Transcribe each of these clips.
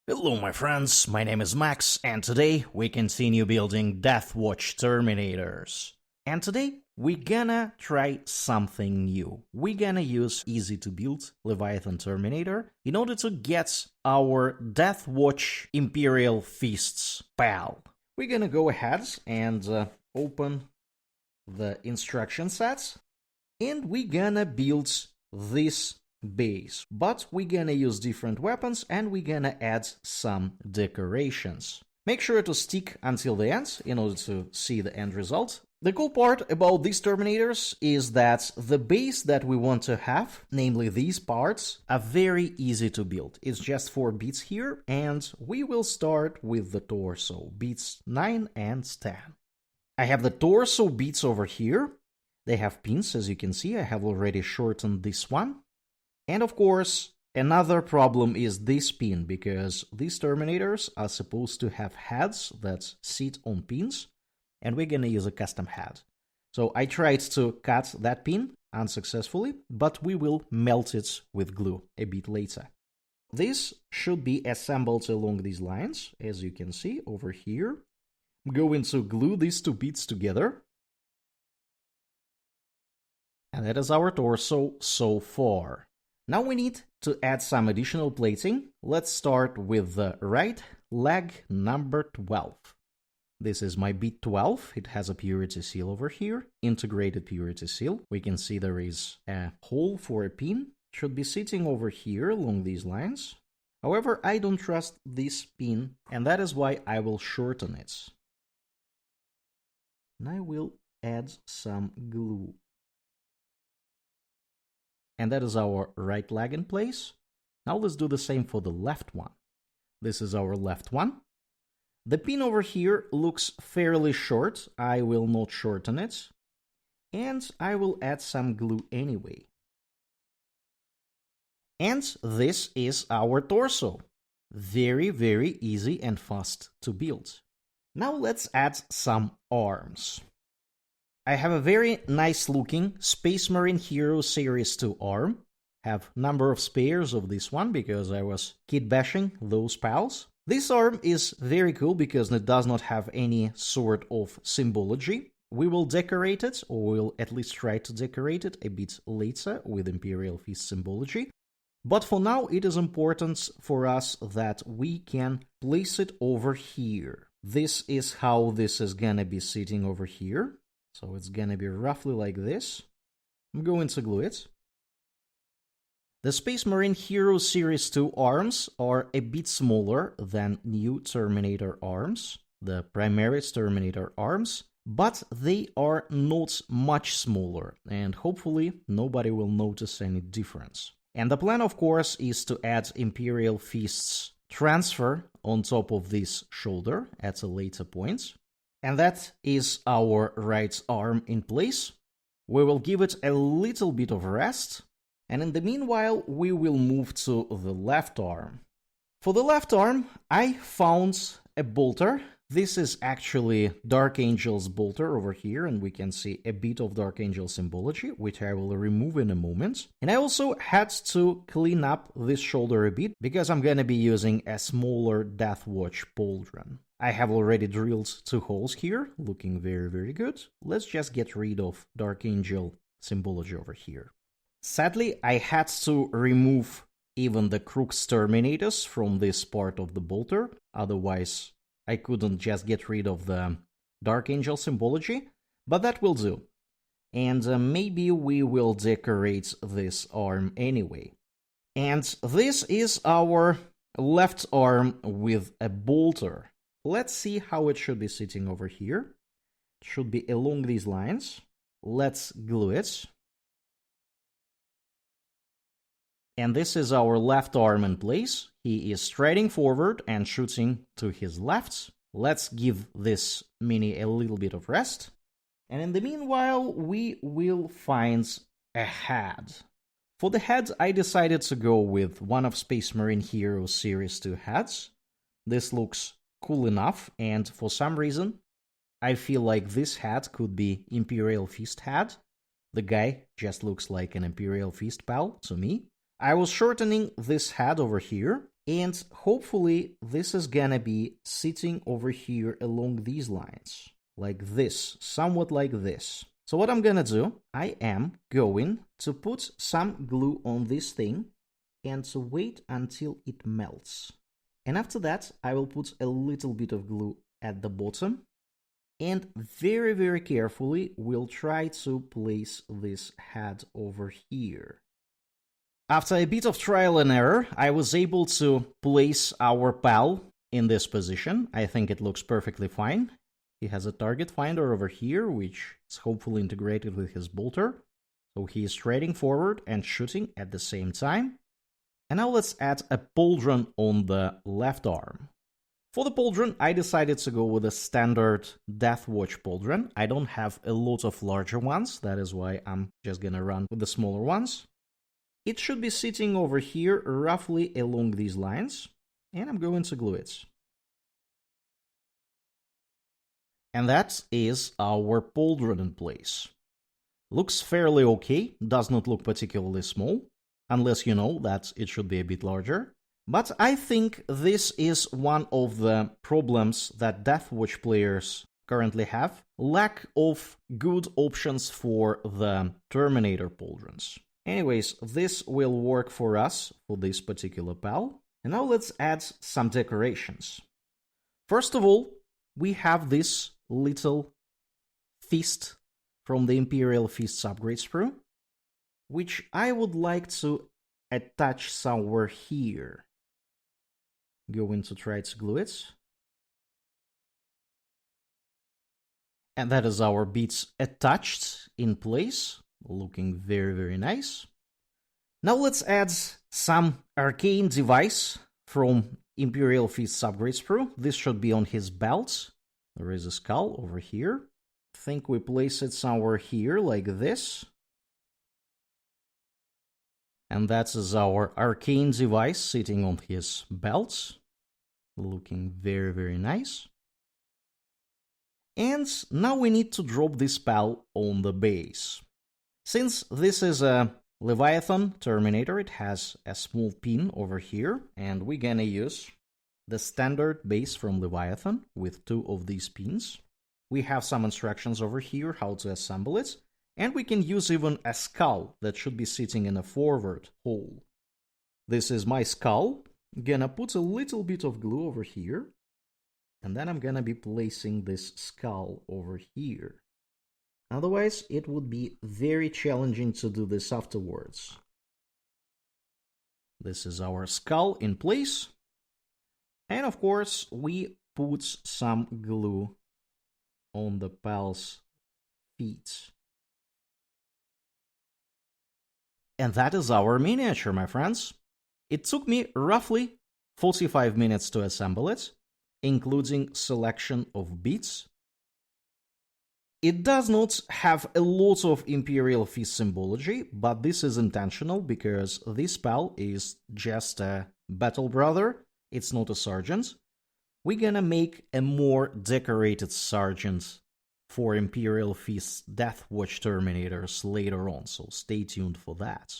Hello my friends, my name is Max, and today we continue building Deathwatch Terminators. And today we're gonna try something new. We're gonna use easy to build Leviathan Terminator in order to get our Deathwatch Imperial Fists pal. We're gonna go ahead and open the instruction sets, and we're gonna build this base, but we're gonna use different weapons and we're gonna add some decorations. Make sure to stick until the end in order to see the end result. The cool part about these Terminators is that the base that we want to have, namely these parts, are very easy to build. It's just 4 bits here, and we will start with the torso, bits 9 and 10. I have the torso bits over here. They have pins, as you can see. I have already shortened this one. And of course, another problem is this pin, because these Terminators are supposed to have heads that sit on pins, and we're gonna use a custom head. So I tried to cut that pin unsuccessfully, but we will melt it with glue a bit later. This should be assembled along these lines, as you can see over here. I'm going to glue these 2 bits together. And that is our torso so far. Now we need to add some additional plating. Let's start with the right leg number 12. This is my bit 12. It has a purity seal over here, integrated purity seal. We can see there is a hole for a pin. It should be sitting over here along these lines. However, I don't trust this pin, and that is why I will shorten it. And I will add some glue. And that is our right leg in place. Now let's do the same for the left one. This is our left one. The pin over here looks fairly short. I will not shorten it. And I will add some glue anyway. And this is our torso. Very, very easy and fast to build. Now let's add some arms. I have a very nice looking Space Marine Hero Series 2 arm. Have number of spares of this one because I was kitbashing those pals. This arm is very cool because it does not have any sort of symbology. We will decorate it, or we'll at least try to decorate it a bit later with Imperial Fist symbology. But for now, it is important for us that we can place it over here. This is how this is gonna be sitting over here. So it's gonna be roughly like this. I'm going to glue it. The Space Marine Hero Series 2 arms are a bit smaller than new Terminator arms, the Primaris Terminator arms, but they are not much smaller, and hopefully nobody will notice any difference. And the plan, of course, is to add Imperial Fists transfer on top of this shoulder at a later point. And that is our right arm in place. We will give it a little bit of rest. And in the meanwhile, we will move to the left arm. For the left arm, I found a bolter. This is actually Dark Angels bolter over here, and we can see a bit of Dark Angel symbology, which I will remove in a moment. And I also had to clean up this shoulder a bit, because I'm gonna be using a smaller Deathwatch pauldron. I have already drilled 2 holes here, looking very, very good. Let's just get rid of Dark Angel symbology over here. Sadly, I had to remove even the Crux Terminators from this part of the bolter, otherwise I couldn't just get rid of the Dark Angel symbology, but that will do. And maybe we will decorate this arm anyway. And this is our left arm with a bolter. Let's see how it should be sitting over here. It should be along these lines. Let's glue it. And this is our left arm in place. He is striding forward and shooting to his left. Let's give this mini a little bit of rest. And in the meanwhile, we will find a head. For the head, I decided to go with one of Space Marine Hero Series 2 heads. This looks cool enough, and for some reason, I feel like this head could be Imperial Fist head. The guy just looks like an Imperial Fist pal to me. I was shortening this head over here, And hopefully this is gonna be sitting over here along these lines. Like this, somewhat like this. So what I'm gonna do, I am going to put some glue on this thing and to wait until it melts. And after that, I will put a little bit of glue at the bottom and very carefully we'll try to place this head over here. After a bit of trial and error, I was able to place our pal in this position. I think it looks perfectly fine. He has a target finder over here, which is hopefully integrated with his bolter. So he is striding forward and shooting at the same time. And now let's add a pauldron on the left arm. For the pauldron, I decided to go with a standard Deathwatch pauldron. I don't have a lot of larger ones, that is why I'm just gonna run with the smaller ones. It should be sitting over here roughly along these lines, and I'm going to glue it. And that is our pauldron in place. Looks fairly okay, does not look particularly small, unless you know that it should be a bit larger. But I think this is one of the problems that Deathwatch players currently have. Lack of good options for the Terminator pauldrons. Anyways, this will work for us for this particular pal. And now let's add some decorations. First of all, we have this little fist from the Imperial Fists upgrade sprue, which I would like to attach somewhere here. Going to try to glue it. And that is our beads attached in place. Looking very nice. Now let's add some arcane device from Imperial Fists upgrade sprue. This should be on his belt. There is a skull over here. I think we place it somewhere here like this. And that is our arcane device sitting on his belt. Looking very nice. And now we need to drop this pal on the base. Since this is a Leviathan Terminator, it has a small pin over here, and we're gonna use the standard base from Leviathan with 2 of these pins. We have some instructions over here how to assemble it, and we can use even a skull that should be sitting in a forward hole. This is my skull. I'm gonna put a little bit of glue over here, and then I'm gonna be placing this skull over here. Otherwise, it would be very challenging to do this afterwards. This is our skull in place. And of course, we put some glue on the pal's feet. And that is our miniature, my friends. It took me roughly 45 minutes to assemble it, including selection of beads. It does not have a lot of Imperial Fist symbology, but this is intentional because this pal is just a battle brother, it's not a sergeant. We're gonna make a more decorated sergeant for Imperial Fists Deathwatch Terminators later on, so stay tuned for that.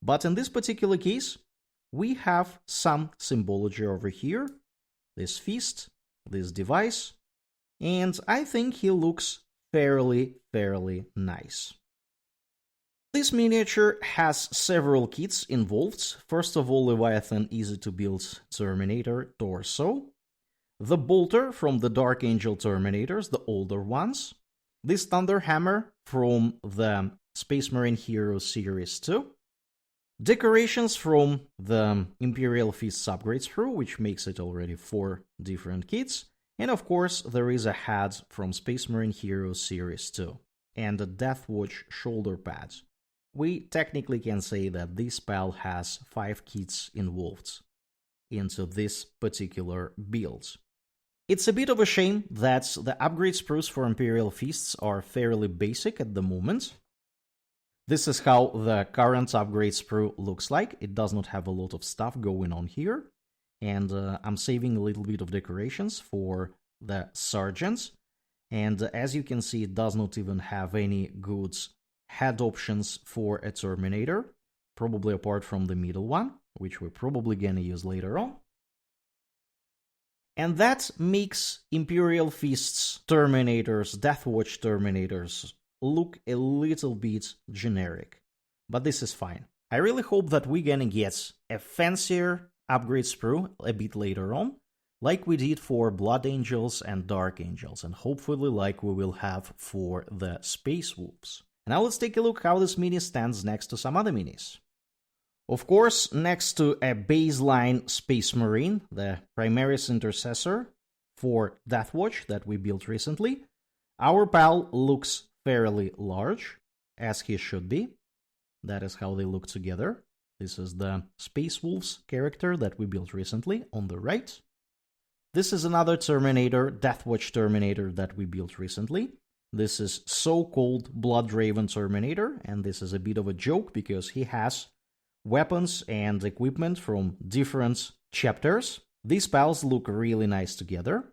But in this particular case, we have some symbology over here, this fist, this device, and I think he looks fairly nice. This miniature has several kits involved. First of all, Leviathan easy-to-build Terminator torso, the bolter from the Dark Angel Terminators, the older ones, this Thunder Hammer from the Space Marine Heroes Series 2, decorations from the Imperial Fists upgrade sprue, which makes it already 4 different kits, and of course, there is a hat from Space Marine Heroes Series 2, and a Deathwatch shoulder pad. We technically can say that this pal has 5 kits involved into this particular build. It's a bit of a shame that the upgrade sprues for Imperial Fists are fairly basic at the moment. This is how the current upgrade sprue looks like. It does not have a lot of stuff going on here. And I'm saving a little bit of decorations for the sergeants. And as you can see, it does not even have any good head options for a Terminator, probably apart from the middle one, which we're probably gonna use later on. And that makes Imperial Fists Terminators, Deathwatch Terminators look a little bit generic. But this is fine. I really hope that we're gonna get a fancier upgrade sprue a bit later on, like we did for Blood Angels and Dark Angels, and hopefully like we will have for the Space Wolves. Now let's take a look how this mini stands next to some other minis. Of course, next to a baseline Space Marine, the Primaris Intercessor for Deathwatch that we built recently, our pal looks fairly large, as he should be. That is how they look together. This is the Space Wolves character that we built recently on the right. This is another Terminator, Deathwatch Terminator that we built recently. This is so-called Bloodraven Terminator, and this is a bit of a joke because he has weapons and equipment from different chapters. These pals look really nice together.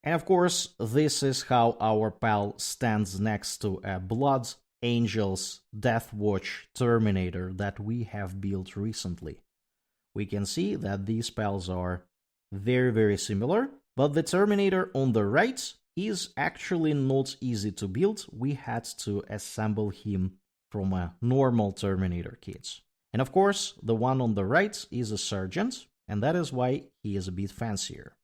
And of course, this is how our pal stands next to a Blood Angels Deathwatch Terminator that we have built recently. We can see that these pals are very, very similar, but the Terminator on the right is actually not easy to build. We had to assemble him from a normal Terminator kit. And of course, the one on the right is a Sergeant, and that is why he is a bit fancier.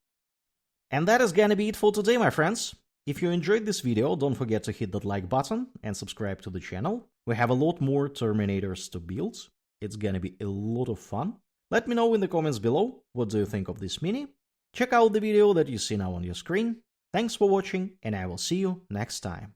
And that is gonna be it for today, my friends. If you enjoyed this video, don't forget to hit that like button and subscribe to the channel. We have a lot more Terminators to build. It's gonna be a lot of fun. Let me know in the comments below, what do you think of this mini? Check out the video that you see now on your screen. Thanks for watching, and I will see you next time.